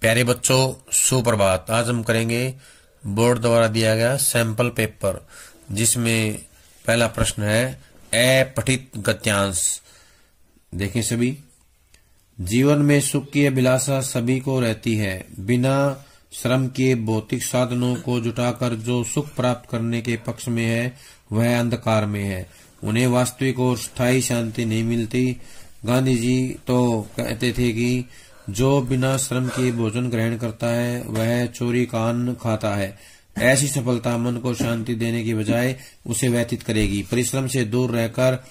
प्यारे बच्चों, सुप्रभात। आज हम करेंगे बोर्ड द्वारा दिया गया सैंपल पेपर, जिसमें पहला प्रश्न है अपठित गद्यांश। देखें सभी। जीवन में सुख की अभिलाषा सभी को रहती है। बिना श्रम के भौतिक साधनों को जुटाकर जो सुख प्राप्त करने के पक्ष में है वह अंधकार में है। उन्हें वास्तविक और स्थायी शांति नहीं मिलती। गांधी जी तो कहते थे कि जो बिना श्रम के भोजन ग्रहण करता है वह चोरी का अन्न खाता है। ऐसी सफलता मन को शांति देने की बजाय उसे व्यतीत करेगी। परिश्रम से दूर रहकर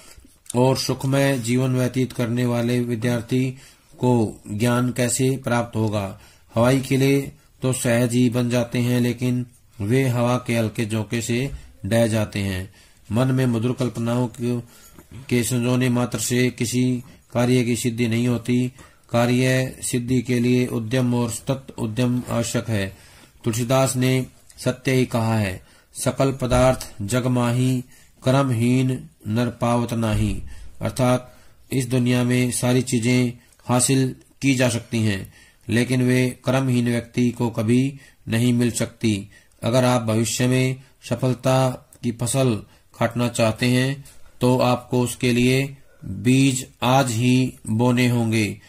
और सुखमय जीवन व्यतीत करने वाले विद्यार्थी को ज्ञान कैसे प्राप्त होगा। हवाई किले तो सहज ही बन जाते हैं, लेकिन वे हवा के हल्के झोंके से ढह जाते हैं। मन में मधुर कल्पनाओं के संजोने मात्र से किसी कार्य की सिद्धि नहीं होती। कार्य सिद्धि के लिए उद्यम और सतत उद्यम आवश्यक है। तुलसीदास ने सत्य ही कहा है, सकल पदार्थ जग माही, कर्महीन नर पावत नाही। अर्थात इस दुनिया में सारी चीजें हासिल की जा सकती हैं, लेकिन वे कर्महीन व्यक्ति को कभी नहीं मिल सकती। अगर आप भविष्य में सफलता की फसल काटना चाहते हैं तो आपको उसके लिए बीज आज ही बोने होंगे।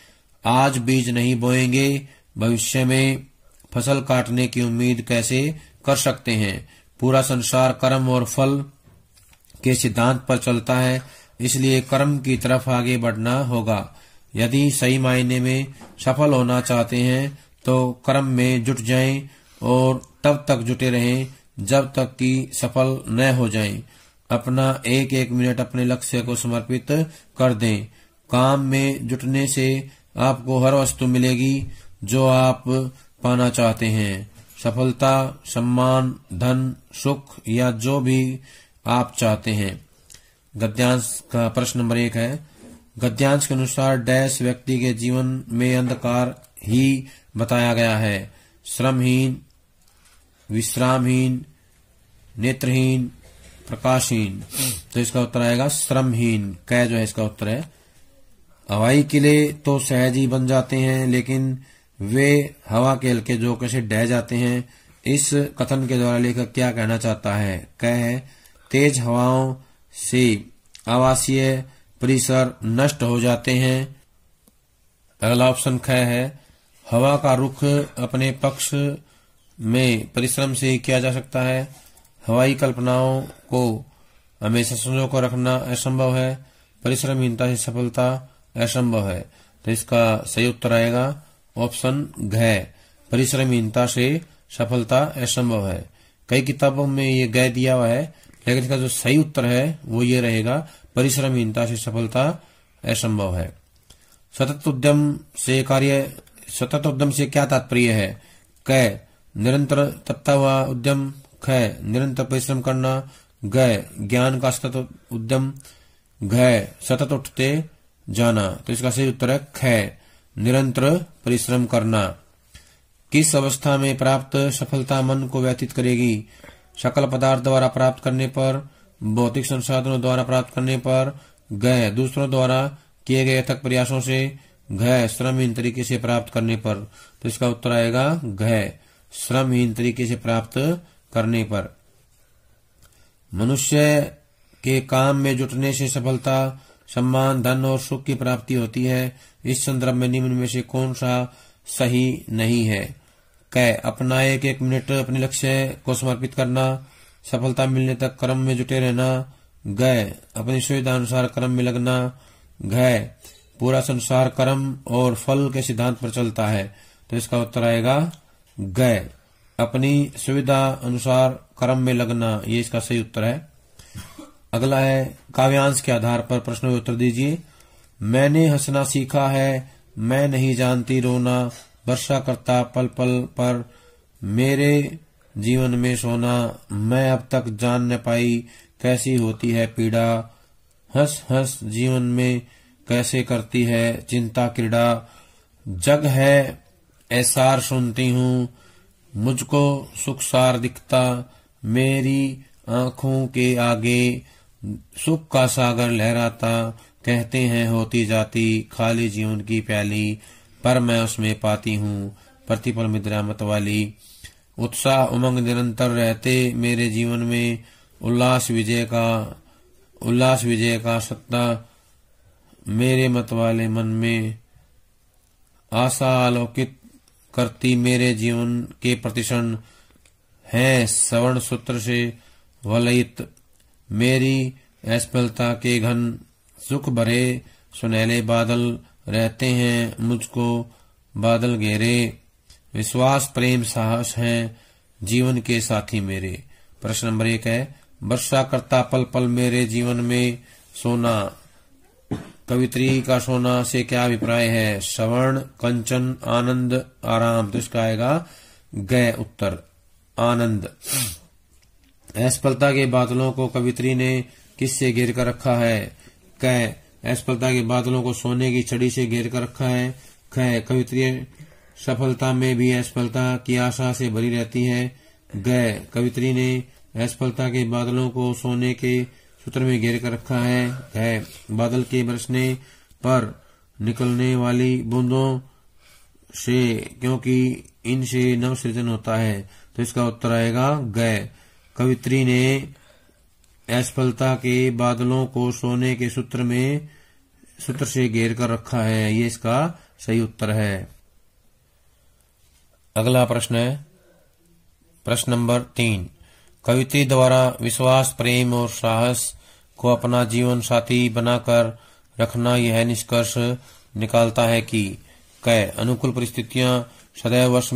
आज बीज नहीं बोएंगे, भविष्य में फसल काटने की उम्मीद कैसे कर सकते हैं। पूरा संसार कर्म और फल के सिद्धांत पर चलता है, इसलिए कर्म की तरफ आगे बढ़ना होगा। यदि सही मायने में सफल होना चाहते हैं तो कर्म में जुट जाएं और तब तक जुटे रहें जब तक कि सफल न हो जाएं। अपना एक एक मिनट अपने लक्ष्य को समर्पित कर दें। काम में जुटने से आपको हर वस्तु मिलेगी जो आप पाना चाहते हैं। सफलता, सम्मान, धन, सुख या जो भी आप चाहते हैं। गद्यांश का प्रश्न नंबर 1 है। गद्यांश के अनुसार डैश व्यक्ति के जीवन में अंधकार ही बताया गया है। श्रमहीन, विश्रामहीन, नेत्रहीन, प्रकाशहीन। तो इसका उत्तर आएगा श्रमहीन। कै जो है इसका उत्तर है। हवाई किले तो सहज ही बन जाते हैं, लेकिन वे हवा के हल्के झोंके से ढह जाते हैं। इस कथन के द्वारा लेखक क्या कहना चाहता है? कै है, तेज हवाओं से आवासीय परिसर नष्ट हो जाते हैं। अगला ऑप्शन ख है, हवा का रुख अपने पक्ष में परिश्रम से किया जा सकता है। हवाई कल्पनाओं को हमेशा संजो कर रखना असंभव है। परिश्रमहीनता से सफलता असंभव है। तो इसका सही उत्तर आएगा ऑप्शन घ, परिश्रमहीनता से सफलता असंभव है। कई किताबों में ये ग दिया हुआ है, लेकिन इसका जो सही उत्तर है वो ये रहेगा, परिश्रमहीनता से सफलता असंभव है। सतत उद्यम से क्या तात्पर्य है? क, निरंतर तपता हुआ उद्यम। ख, निरंतर परिश्रम करना। ग, ज्ञान का सतत उद्यम। घ, सतत उठते जाना। तो इसका सही उत्तर है ख, निरंतर परिश्रम करना। किस अवस्था में प्राप्त सफलता मन को व्यतीत करेगी? सकल पदार्थ द्वारा प्राप्त करने पर, भौतिक संसाधनों द्वारा प्राप्त करने पर। ग, दूसरों द्वारा किए गए अथक प्रयासों से। घ, श्रमहीन तरीके से प्राप्त करने पर। तो इसका उत्तर आएगा घ, श्रमहीन तरीके से प्राप्त करने पर। मनुष्य के काम में जुटने से सफलता, सम्मान, धन और सुख की प्राप्ति होती है। इस संदर्भ में निम्न में से कौन सा सही नहीं है? क, अपना एक एक मिनट अपने लक्ष्य को समर्पित करना। सफलता मिलने तक कर्म में जुटे रहना। ग, अपनी सुविधा अनुसार कर्म में लगना। घ, पूरा संसार कर्म और फल के सिद्धांत पर चलता है। तो इसका उत्तर आएगा ग, अपनी सुविधा अनुसार कर्म में लगना। ये इसका सही उत्तर है। अगला है, काव्यांश के आधार पर प्रश्नों के उत्तर दीजिए। मैंने हंसना सीखा है, मैं नहीं जानती रोना। वर्षा करता पल पल पर मेरे जीवन में सोना। मैं अब तक जान न पाई कैसी होती है पीड़ा। हंस हंस जीवन में कैसे करती है चिंता क्रीड़ा। जग है ऐसार सुनती हूँ, मुझको सुखसार दिखता। मेरी आंखों के आगे सुख का सागर लहराता। कहते हैं होती जाती खाली जीवन की प्याली, पर मैं उसमें पाती हूँ प्रतिपल मुद्रा मत वाली। उत्साह उमंग निरंतर रहते मेरे जीवन में, उल्लास विजय का सत्ता मेरे मत वाले मन में। आशा आलोकित करती मेरे जीवन के प्रतिक्षण है, सवर्ण सूत्र से वलयित मेरी असफलता के घन सुख भरे सुनहले बादल रहते हैं मुझको बादल घेरे। विश्वास प्रेम साहस हैं जीवन के साथी मेरे। प्रश्न नंबर 1 है, वर्षा करता पल पल मेरे जीवन में सोना। कवित्री का सोना से क्या अभिप्राय है? श्रवण, कंचन, आनंद, आराम। तो इसका आएगा गय उत्तर, आनंद। असफलता के बादलों को कवित्री ने किससे घेर कर रखा है? क, असफलता के बादलों को सोने की छड़ी से घेर कर रखा है। ख, कवित्री सफलता में भी असफलता की आशा से भरी रहती है। ग, कवित्री ने असफलता के बादलों को सोने के सूत्र में घेर कर रखा है। है बादल के बरसने पर निकलने वाली बूंदों से, क्योंकि इनसे नव सृजन होता है। तो इसका उत्तर आएगा ग। कवित्री ने असफलता के बादलों को सोने के सूत्र से घेर कर रखा है, ये इसका सही उत्तर है। अगला प्रश्न है प्रश्न नंबर 3। कवित्री द्वारा विश्वास, प्रेम और साहस को अपना जीवन साथी बनाकर रखना यह निष्कर्ष निकालता है कि क, अनुकूल परिस्थितियां सदैव वश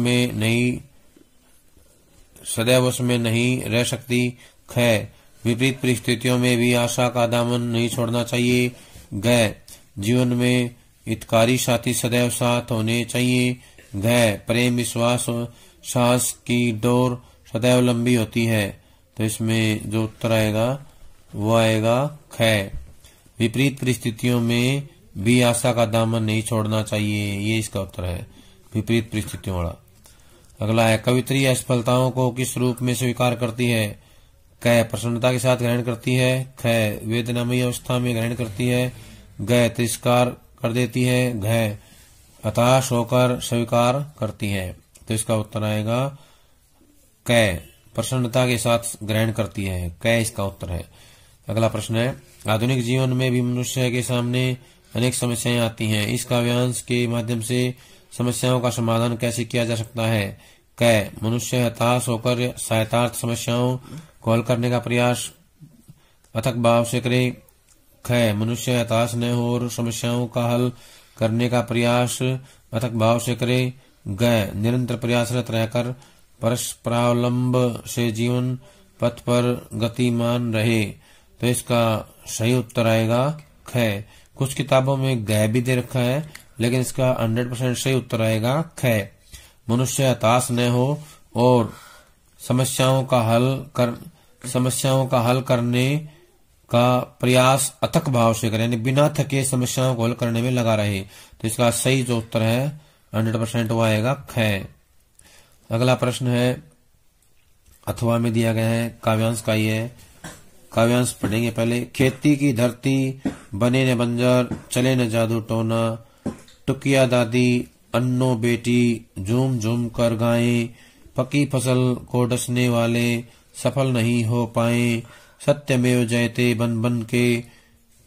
में नहीं रह सकती। ख, विपरीत परिस्थितियों में भी आशा का दामन नहीं छोड़ना चाहिए। ग, जीवन में हितकारी साथी सदैव साथ होने चाहिए। घ, प्रेम विश्वास साहस की डोर सदैव लंबी होती है। तो इसमें जो उत्तर आएगा वो आएगा ख, विपरीत परिस्थितियों में भी आशा का दामन नहीं छोड़ना चाहिए, ये इसका उत्तर है, विपरीत परिस्थितियों वाला। अगला है, कवित्री असफलताओं को किस रूप में स्वीकार करती है? क, प्रसन्नता के साथ ग्रहण करती है। ख, वेदनामयी अवस्था में ग्रहण करती है। ग, तिरस्कार कर देती है। घ, हताश होकर स्वीकार करती है। तो इसका उत्तर आएगा क, प्रसन्नता के साथ ग्रहण करती है। क इसका उत्तर है। अगला प्रश्न है, आधुनिक जीवन में भी मनुष्य के सामने अनेक समस्याएं आती हैं। इस काव्यांश के माध्यम से समस्याओं का समाधान कैसे किया जा सकता है? क, मनुष्य हताश होकर सहायतार्थ समस्याओं को हल करने का प्रयास अथक भाव से करे। ख, मनुष्य हताश न हो और समस्याओं का हल करने का प्रयास अथक भाव से करे। ग, निरंतर प्रयासरत रहकर परस्परावलंब से जीवन पथ पर गतिमान रहे। तो इसका सही उत्तर आएगा ख। कुछ किताबों में ग भी दे रखा है, लेकिन इसका 100% सही उत्तर आएगा ख। मनुष्य हताश न हो और समस्याओं का हल करने का प्रयास अथक भाव से करे, यानी बिना थके समस्याओं को हल करने में लगा रहे। तो इसका सही जो उत्तर है 100% वो आएगा ख। अगला प्रश्न है, अथवा में दिया गया है, काव्यांश का ही है। काव्यांश पढ़ेंगे पहले। खेती की धरती बने न बंजर, चले न जादू टोना, टुकिया दादी अन्नो बेटी झूम झूम कर गाएं, पकी फसल को डसने वाले सफल नहीं हो पाए, सत्यमेव जयते बन बन के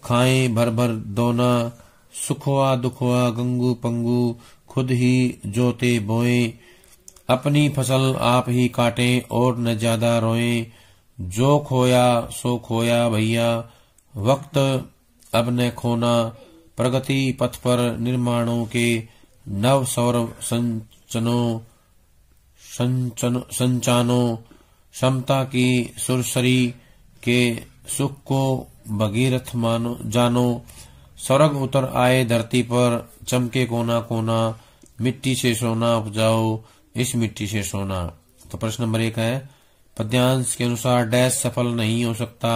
खाएं भर भर दोना, सुखवा दुखवा गंगू पंगू खुद ही जोते बोए, अपनी फसल आप ही काटें और न ज्यादा रोएं, जो खोया सो खोया भैया वक्त अब न खोना, प्रगति पथ पर निर्माणों के नव सौरभ संचानो, समता की सुरसरी के सुख को भगीरथ मानो जानो, स्वर्ग उतर आए धरती पर चमके कोना कोना, मिट्टी से सोना उपजाओ इस मिट्टी से सोना। तो प्रश्न नंबर 1 है, पद्यांश के अनुसार डैश सफल नहीं हो सकता।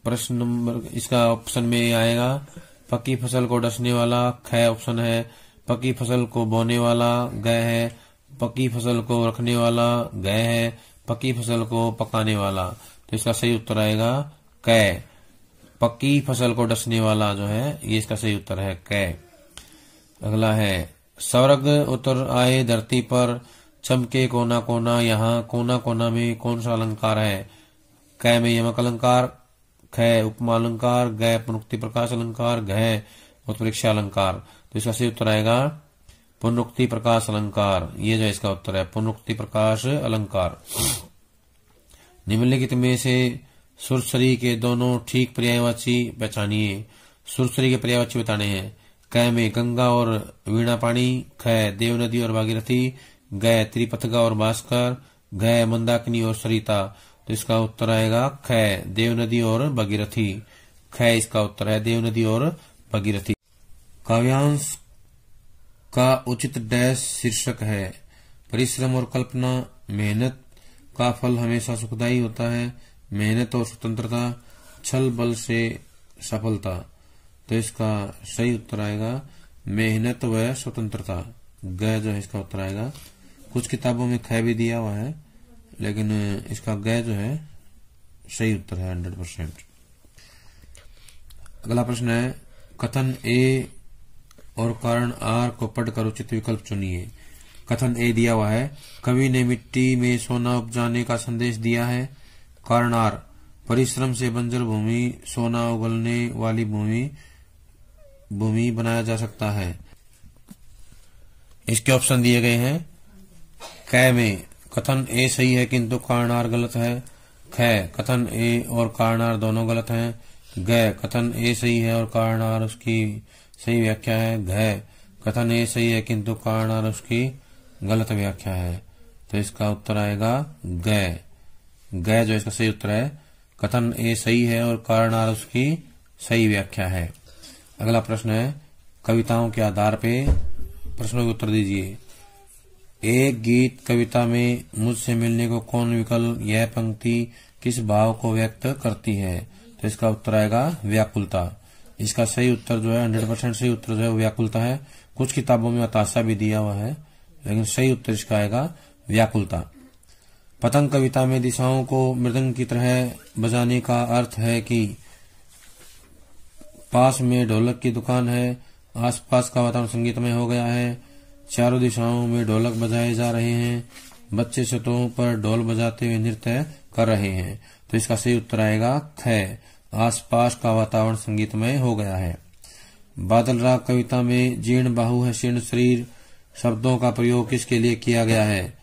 प्रश्न नंबर इसका ऑप्शन में आएगा पक्की फसल को डसने वाला, ख ऑप्शन है, पक्की फसल को बोने वाला, ग है, पक्की फसल को रखने वाला, ग है, पक्की फसल को पकाने वाला। तो इसका सही उत्तर आएगा क। पक्की फसल को डसने वाला जो है ये इसका सही उत्तर है क। अगला है, स्वर्ग उतर आए धरती पर, चमके कोना कोना, यहाँ कोना कोना में कौन सा अलंकार है? क में यमक अलंकार, ख उपमा अलंकार, ग पुनरुक्ति प्रकाश अलंकार, घ उत्प्रेक्षा अलंकार। तो इसका सही उत्तर आएगा पुनरुक्ति प्रकाश अलंकार। ये जो इसका उत्तर है पुनरुक्ति प्रकाश अलंकार। निम्नलिखित में से सुरसरी के दोनों ठीक पर्यायवाची पहचानिए। सुरसरी के पर्यायवाची बताने हैं। क में गंगा और वीणा पानी, ख देव नदी और भागीरथी, ग त्रिपथगा और भास्कर, घ मंदाकिनी और सरिता। तो इसका उत्तर आएगा ख देव नदी और भागीरथी। ख इसका उत्तर है देव नदी और भागीरथी। काव्यांश का उचित डैश शीर्षक है। परिश्रम और कल्पना, मेहनत का फल हमेशा सुखदायी होता है, मेहनत और स्वतंत्रता, छल बल से सफलता। तो इसका सही उत्तर आएगा मेहनत व स्वतंत्रता। ग जो है इसका उत्तर आएगा। कुछ किताबों में ख भी दिया हुआ है, लेकिन इसका ग जो है सही उत्तर है 100%। अगला प्रश्न है कथन ए और कारण आर को पढ़कर उचित विकल्प चुनिए। कथन ए दिया हुआ है, कवि ने मिट्टी में सोना उपजाने का संदेश दिया है। कारण आर, परिश्रम से बंजर भूमि सोना उगलने वाली भूमि बनाया जा सकता है। इसके ऑप्शन दिए गए हैं। क में कथन ए सही है किंतु कारण आर गलत है। ख कथन ए और कारण आर दोनों गलत हैं। ग कथन ए सही है और कारण आर उसकी सही व्याख्या है। घ कथन ए सही है किंतु कारण आर उसकी गलत व्याख्या है। तो इसका उत्तर आएगा ग। ग जो इसका सही उत्तर है। कथन ए सही है और कारण आर उसकी सही व्याख्या है। अगला प्रश्न है कविताओं के आधार पे प्रश्नों के उत्तर दीजिए। एक गीत कविता में मुझसे मिलने को कौन विकल, यह पंक्ति किस भाव को व्यक्त करती है? तो इसका उत्तर आएगा व्याकुलता। इसका सही उत्तर जो है 100% सही उत्तर जो है व्याकुलता है। कुछ किताबों में हताशा भी दिया हुआ है, लेकिन सही उत्तर इसका आएगा व्याकुलता। पतंग कविता में दिशाओं को मृदंग की तरह बजाने का अर्थ है कि पास में ढोलक की दुकान है, आसपास का वातावरण संगीतमय हो गया है, चारों दिशाओं में ढोलक बजाए जा रहे हैं, बच्चे सतहों पर ढोल बजाते हुए नृत्य कर रहे हैं। तो इसका सही उत्तर आएगा ख, आसपास का वातावरण संगीतमय हो गया है। बादल राग कविता में जीर्ण बाहु है शीर्ण शरीर शब्दों का प्रयोग किसके लिए किया गया है?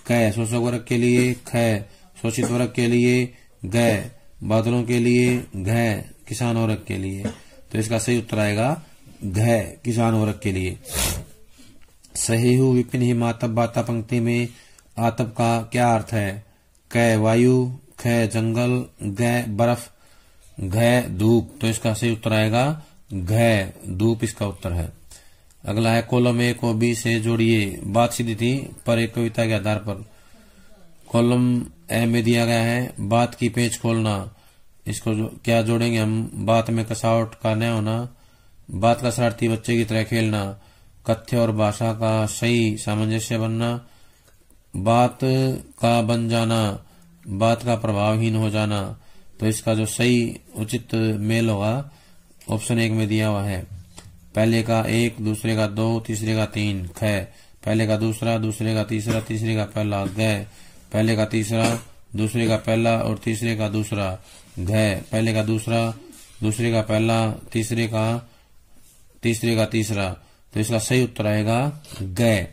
क शोषक वर्ग के लिए, ख शोषित वर्ग के लिए, ग बादलों के लिए, घ किसान वर्ग के लिए। तो इसका सही उत्तर आएगा घ किसान वर्ग के लिए। सहेहु विपिन ही मातब बाता पंक्ति में आतब का क्या अर्थ है? क वायु, ख जंगल, ग बर्फ, घ धूप। तो इसका सही उत्तर आएगा घ धूप इसका उत्तर है। अगला है कॉलम ए को बी से जोड़िए। बात सीधी थी पर एक कविता के आधार पर। कॉलम ए में दिया गया है बात की पेच खोलना। इसको क्या जोड़ेंगे हम? बात में कसावट का न होना, बात का शरारती बच्चे की तरह खेलना, कथ्य और भाषा का सही सामंजस्य बनना, बात का बन जाना, बात का प्रभावहीन हो जाना। तो इसका जो सही उचित मेल होगा ऑप्शन 1 में दिया हुआ है। पहले का 1, दूसरे का 2, तीसरे का 3। ख पहले का दूसरा, दूसरे का तीसरा, तीसरे का पहला। ग पहले का तीसरा, दूसरे का पहला और तीसरे का दूसरा। घ पहले का दूसरा, दूसरे का पहला, तीसरे का तीसरा। तो इसका सही उत्तर आएगा ग,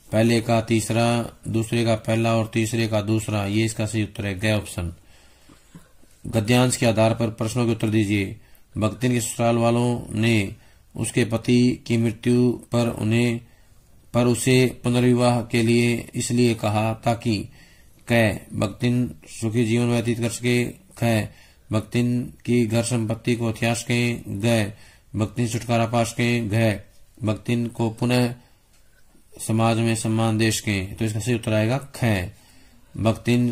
पहले का तीसरा, दूसरे का पहला और तीसरे का दूसरा। ये इसका सही उत्तर है ग ऑप्शन। गद्यांश के आधार पर प्रश्नों के उत्तर दीजिए। भक्तिन के ससुराल वालों ने उसके पति की मृत्यु पर उसे पुनर्विवाह के लिए इसलिए कहा ताकि क भक्तिन सुखी जीवन व्यतीत कर सके, ख भक्तिन की घर संपत्ति को हथिया सके, ग भक्तिन छुटकारा पा सके, घ भक्तिन को पुनः समाज में सम्मान दे सके। तो इसका सही उत्तर आएगा ख, भक्तिन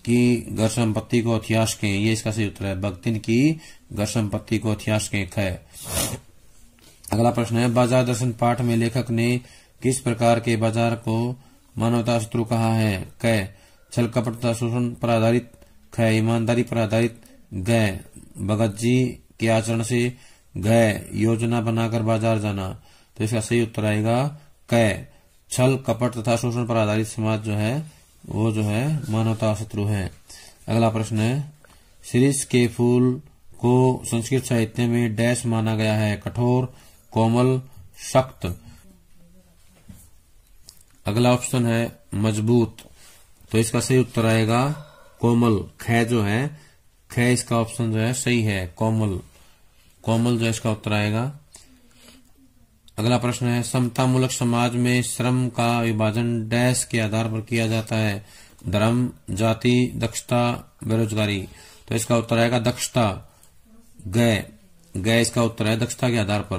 की घर संपत्ति को हथिया सके। ये इसका सही उत्तर है, भक्तिन की घर संपत्ति को हथिया सके। ख अगला प्रश्न है बाजार दर्शन पाठ में लेखक ने किस प्रकार के बाजार को मानवता शत्रु कहा है? क छल कपटता शोषण पर आधारित, ख ईमानदारी पर आधारित, ग भगत जी के आचरण से, घ योजना बनाकर बाजार जाना। तो इसका सही उत्तर आएगा क, छल कपट तथा शोषण पर आधारित समाज जो है वो जो है मानवता शत्रु है। अगला प्रश्न है, शिरीष के फूल को संस्कृत साहित्य में डैश माना गया है, कठोर, कोमल, सख्त। अगला ऑप्शन है मजबूत, तो इसका सही उत्तर आएगा कोमल। ख जो है, ख इसका ऑप्शन जो है सही है, कोमल। कोमल जो इसका उत्तर आएगा। अगला प्रश्न है, समतामूलक समाज में श्रम का विभाजन डैश के आधार पर किया जाता है, धर्म, जाति, दक्षता, बेरोजगारी। तो इसका उत्तर आएगा दक्षता। ग इसका उत्तर है दक्षता के आधार पर।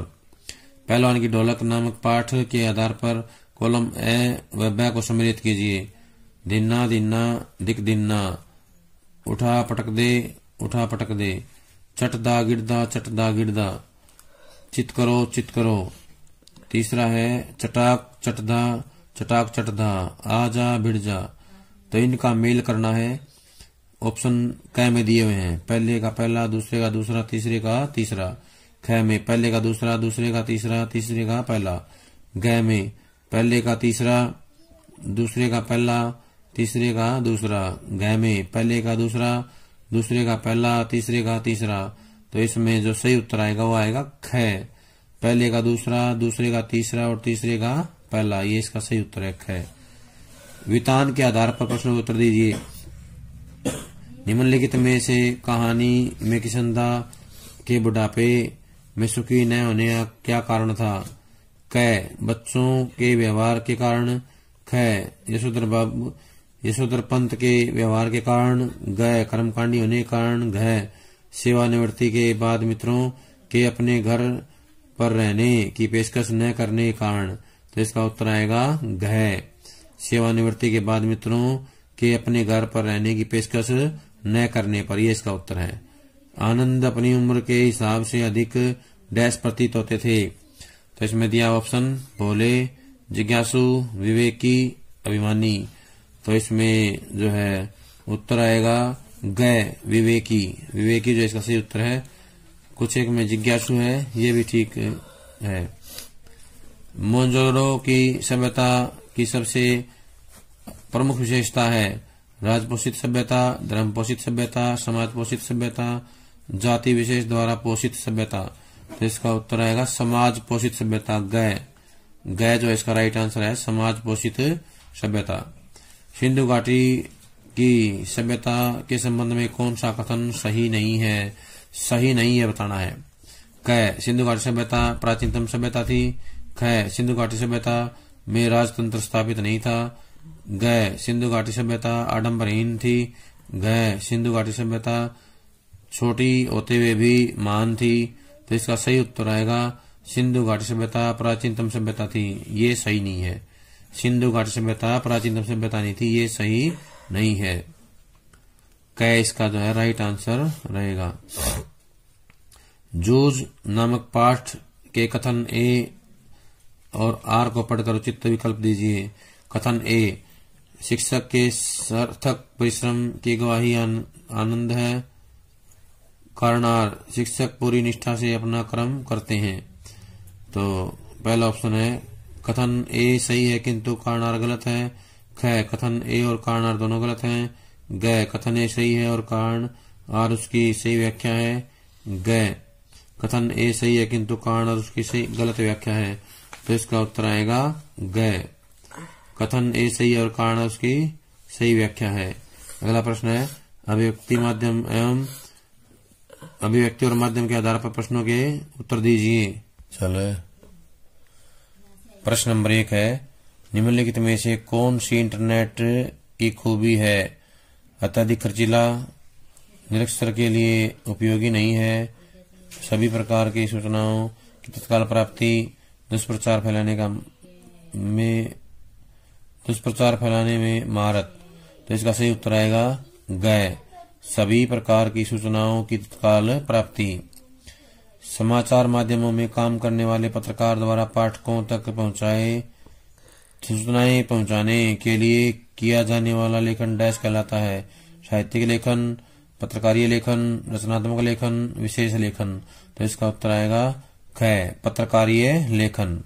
पहलवान की ढोलक नामक पाठ के आधार पर कॉलम ए व ब को सम्मिलित कीजिए। दिन्ना दिन्ना दिक दिन्ना, उठा पटक दे, चटदा गिरदा, चित करो। तीसरा है चटाक चटदा, आजा भिड़ जा। तो इनका मेल करना है। ऑप्शन क में दिए हुए हैं, पहले का पहला, दूसरे का दूसरा, तीसरे का तीसरा। ख में पहले का दूसरा, दूसरे का तीसरा, तीसरे का पहला। ग में पहले का तीसरा, दूसरे का पहला, तीसरे का दूसरा। घ में पहले का दूसरा, दूसरे का पहला, तीसरे का तीसरा। तो इसमें जो सही उत्तर आएगा वो आएगा ख, पहले का दूसरा, दूसरे का तीसरा और तीसरे का पहला। ये इसका सही उत्तर है ख। वितान के आधार पर प्रश्न उत्तर दीजिए। निम्नलिखित में से कहानी में किशनदा के बुढ़ापे में सुखी न होने का क्या कारण था? क, बच्चों के व्यवहार के कारण। ख, यशोधर पंत के व्यवहार के कारण। ग, कर्मकांडी होने के कारण। घ, सेवानिवृत्ति के बाद मित्रों के अपने घर पर रहने की पेशकश न करने के कारण। तो इसका उत्तर आएगा घ, सेवानिवृत्ति के बाद मित्रों के अपने घर पर रहने की पेशकश न करने पर। ये इसका उत्तर है। आनंद अपनी उम्र के हिसाब से अधिक डैश प्रतीत होते थे। तो इसमें दिया ऑप्शन भोले, जिज्ञासु, विवेकी, अभिमानी। तो इसमें जो है उत्तर आएगा ग, विवेकी जो इसका सही उत्तर है। कुछ एक में जिज्ञासु है, ये भी ठीक है। मोहनजोदड़ो की सभ्यता की सबसे प्रमुख विशेषता है राजपोषित सभ्यता, धर्म पोषित सभ्यता, समाज पोषित सभ्यता, जाति विशेष द्वारा पोषित सभ्यता। तो इसका उत्तर आएगा समाज पोषित सभ्यता। ग जो इसका राइट आंसर है, समाज पोषित सभ्यता। सिंधु घाटी की सभ्यता के संबंध में कौन सा कथन सही नहीं है? सही नहीं है बताना है। क, सिंधु घाटी सभ्यता प्राचीनतम सभ्यता थी। ख, सिंधु घाटी सभ्यता में राजतंत्र स्थापित नहीं था। ग, सिंधु घाटी सभ्यता आडंबरहीन थी। घ, सिंधु घाटी सभ्यता छोटी होते हुए भी महान थी। तो इसका सही उत्तर आएगा सिंधु घाटी सभ्यता प्राचीनतम सभ्यता थी। ये सही नहीं है। सिंधु घाटी सभ्यता प्राचीनतम सभ्यता नहीं थी, ये सही नहीं है। क इसका जो है राइट आंसर रहेगा। जूझ नामक पाठ के कथन ए और आर को पढ़कर उचित विकल्प दीजिए। कथन ए, शिक्षक के सार्थक परिश्रम की गवाही आनंद है। कारण आर, शिक्षक पूरी निष्ठा से अपना कर्म करते हैं। तो पहला ऑप्शन है कथन ए सही है किंतु कारण आर गलत है। ख, कथन ए और कारण आर दोनों गलत हैं। ग, कथन ए सही है और कारण आर उसकी सही व्याख्या है। ग, कथन ए सही है किंतु कारण आर उसकी सही गलत व्याख्या है। तो इसका उत्तर आएगा ग, कथन ए सही है और कारण आर उसकी सही व्याख्या है। अगला प्रश्न है, अभिव्यक्ति और माध्यम के आधार पर प्रश्नों के उत्तर दीजिए। चलो, प्रश्न नंबर 1 है, निम्नलिखित में से कौन सी इंटरनेट की खूबी है? अत्यधिक खर्चीला, निरक्षर के लिए उपयोगी नहीं है, सभी प्रकार की सूचनाओं की तत्काल प्राप्ति, दुष्प्रचार फैलाने में महारत। तो इसका सही उत्तर आएगा ग, सभी प्रकार की सूचनाओं की तत्काल प्राप्ति। समाचार माध्यमों में काम करने वाले पत्रकार द्वारा पाठकों तक सूचनाएं पहुंचाने के लिए किया जाने वाला लेखन डैश कहलाता है? साहित्यिक लेखन, पत्रकारीय लेखन, रचनात्मक लेखन, विशेष लेखन। तो इसका उत्तर आएगा ख, पत्रकारीय लेखन।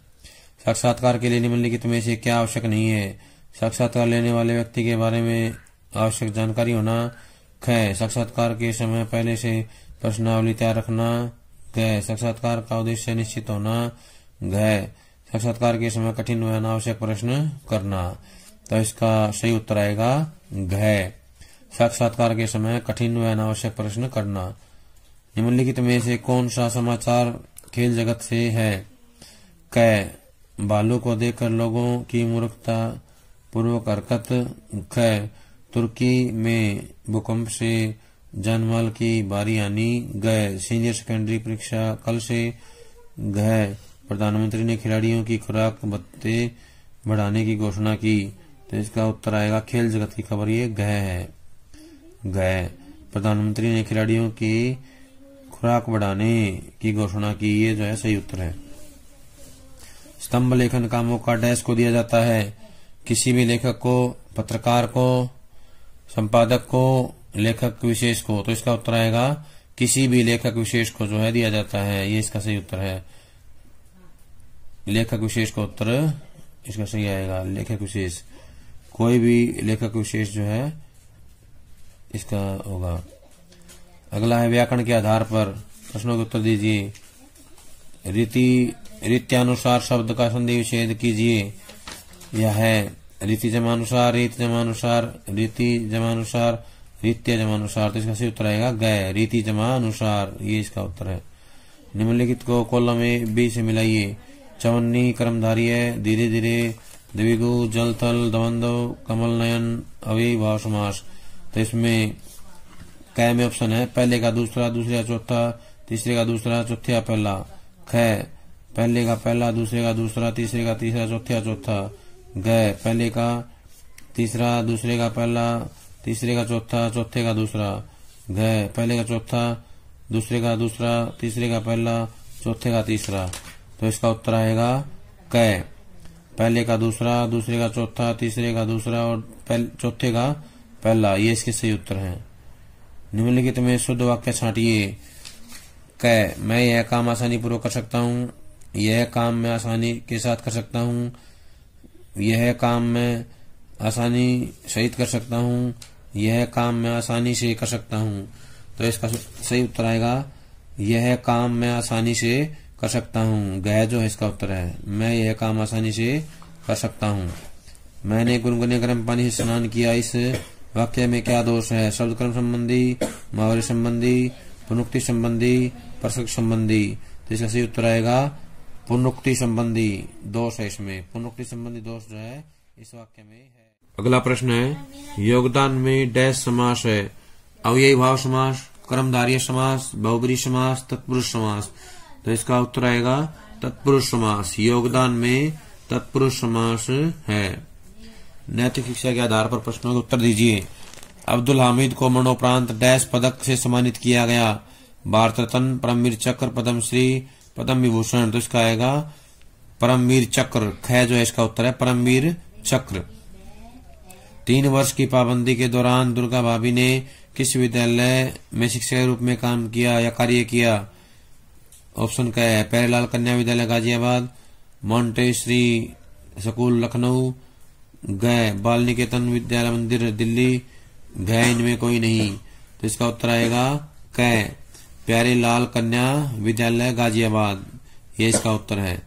साक्षात्कार के लिए निम्नलिखित में से क्या आवश्यक नहीं है? साक्षात्कार लेने वाले व्यक्ति के बारे में आवश्यक जानकारी होना। ख, साक्षात्कार के समय पहले से प्रश्नावली तैयार रखना। ग, साक्षात्कार का उद्देश्य निश्चित होना। घ, साक्षात्कार के समय कठिन व अनावश्यक प्रश्न करना। तो इसका सही उत्तर आएगा घ, साक्षात्कार के समय कठिन व अनावश्यक प्रश्न करना। निम्नलिखित में से कौन सा समाचार खेल जगत से है? क, भालू को देखकर लोगों की मूर्खता पूर्वक हरकत। ख, तुर्की में भूकंप से जानमाल की भारी हानि। ग, सीनियर सेकेंडरी परीक्षा कल से। घ, प्रधानमंत्री ने खिलाड़ियों की खुराक भत्ते बढ़ाने की घोषणा की। तो इसका उत्तर आएगा खेल जगत की खबर ये घ है। घ, प्रधानमंत्री ने खिलाड़ियों की खुराक बढ़ाने की घोषणा की, ये जो है सही उत्तर है। स्तंभ लेखन का मौका डैश को दिया जाता है? किसी भी लेखक को, पत्रकार को, संपादक को, लेखक विशेष को। तो इसका उत्तर आएगा किसी भी लेखक विशेष को जो है दिया जाता है, ये इसका सही उत्तर है। लेखक विशेष का उत्तर इसका सही आएगा, लेखक विशेष। कोई भी लेखक विशेष जो है इसका होगा। अगला है व्याकरण के आधार पर प्रश्नों के उत्तर दीजिए। रीत्यानुसार शब्द का संधि विच्छेद कीजिए। यह है रीति जमानुसार, रीति जमानुसार, रीति जमानुसार, रीत्य जमानुसार। तो इसका सही उत्तर आएगा ग, रीति जमानुसार, ये इसका उत्तर है। निम्नलिखित को कॉलम ए बी से मिलाइए। चवन्नी कर्मधारी है, धीरे धीरे, द्विगु, जल थल, दवंदव, कमल नयन, अव्ययीभाव समास। तो इसमें क में ऑप्शन है पहले का दूसरा, दूसरे का चौथा, तीसरे का दूसरा, चौथे का पहला। ख, पहले का पहला, दूसरे का दूसरा, तीसरे का तीसरा, चौथे का चौथा। ग, पहले का तीसरा, दूसरे का पहला, तीसरे का चौथा, चौथे का दूसरा। घ, पहले का चौथा, दूसरे का दूसरा, तीसरे का पहला, चौथे का तीसरा। तो इसका उत्तर आएगा क, पहले का दूसरा, दूसरे का चौथा, तीसरे का दूसरा और चौथे का पहला, ये इसके सही उत्तर है। निम्नलिखित में शुद्ध वाक्य छांटिए। क, मैं यह काम आसानी पूर्वक कर सकता हूँ। यह काम मैं आसानी के साथ कर सकता हूँ। यह काम मैं आसानी सहित कर सकता हूँ। यह काम मैं आसानी से कर सकता हूँ। तो इसका सही उत्तर आएगा यह काम मैं आसानी से कर सकता हूँ। गह जो है इसका उत्तर है, मैं यह काम आसानी से कर सकता हूँ। मैंने गुनगुने गर्म पानी से स्नान किया। इस वाक्य में क्या दोष है? शब्द क्रम संबंधी, मुहावरे संबंधी, पुनरुक्ति संबंधी, प्रसंग संबंधी। तो इसका सही उत्तर आएगा पुनरुक्ति संबंधी दोष है। इसमें पुनरुक्ति संबंधी दोष जो है इस वाक्य में है। अगला प्रश्न है योगदान में डैश समास है? अव्ययीभाव समास, कर्मधारय समास, बहुब्रीहि समास, तत्पुरुष समास। तो इसका उत्तर आएगा तत्पुरुष समास। योगदान में तत्पुरुष समास है। नैतिक शिक्षा के आधार पर प्रश्नों के उत्तर दीजिए। अब्दुल हामिद को मरणोपरांत डैश पदक से सम्मानित किया गया? भारत रत्न, परमवीर चक्र, पद्मश्री, पद्म विभूषण। तो इसका आएगा परमवीर चक्र। ख जो है इसका उत्तर है परमवीर चक्र। 3 वर्ष की पाबंदी के दौरान दुर्गा भाभी ने किस विद्यालय में शिक्षक के रूप में काम किया या कार्य किया? ऑप्शन क्या है? प्यारेलाल कन्या विद्यालय गाजियाबाद, मोंटेसरी स्कूल लखनऊ, ग बाल निकेतन विद्यालय मंदिर दिल्ली, घ इनमें कोई नहीं। तो इसका उत्तर आएगा क, प्यारेलाल कन्या विद्यालय गाजियाबाद, ये इसका उत्तर है।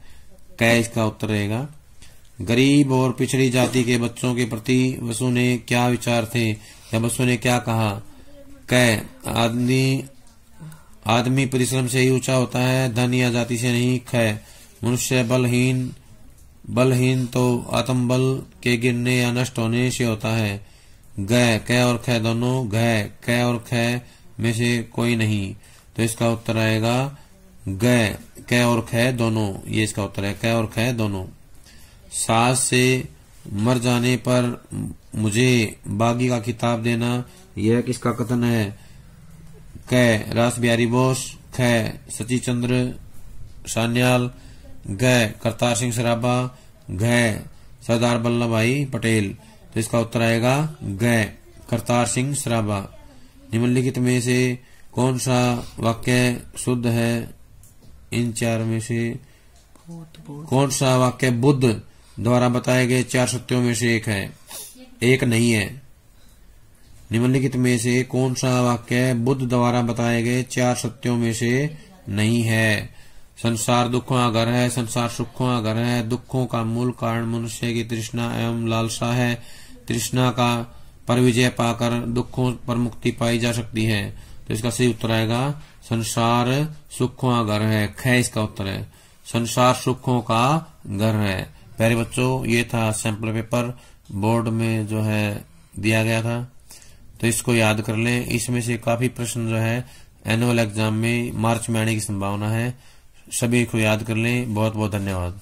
क इसका उत्तर रहेगा। गरीब और पिछड़ी जाति के बच्चों के प्रति बसु ने क्या विचार थे या बसु ने क्या कहा? क, आदमी परिश्रम से ही ऊंचा होता है, धन या जाति से नहीं। ख, मनुष्य बलहीन तो आत्मबल के गिरने या नष्ट होने से होता है। ग, क और ख दोनों। घ, क और ख में से कोई नहीं। तो इसका उत्तर आएगा ग, क और ख दोनों, ये इसका उत्तर है क और ख दोनों। सास से मर जाने पर मुझे बागी का खिताब देना, यह किसका कथन है? क, रास बिहारी बोस, ख, सची चंद्र सान्याल, घ, करतार सिंह सराभा, घ, सरदार वल्लभ भाई पटेल। तो इसका उत्तर आएगा घ, करतार सिंह सराभा। निम्नलिखित में से कौन सा वाक्य शुद्ध है? इन 4 में से कौन सा वाक्य बुद्ध द्वारा बताए गए 4 सत्यों में से एक है? एक नहीं है। निम्नलिखित में से कौन सा वाक्य बुद्ध द्वारा बताए गए 4 सत्यों में से नहीं है? संसार दुखों का घर है, संसार सुखों का घर है, दुखों का मूल कारण मनुष्य की तृष्णा एवं लालसा है, तृष्णा का पर विजय पाकर दुखों पर मुक्ति पाई जा सकती है। तो इसका सही उत्तर आएगा संसार सुखों का घर है। ख इसका उत्तर है, संसार सुखों का घर है। प्यारे बच्चों, ये था सैंपल पेपर बोर्ड में जो है दिया गया था, तो इसको याद कर लें। इसमें से काफी प्रश्न जो है एनुअल एग्जाम में मार्च में आने की संभावना है। सभी को याद कर लें। बहुत बहुत धन्यवाद।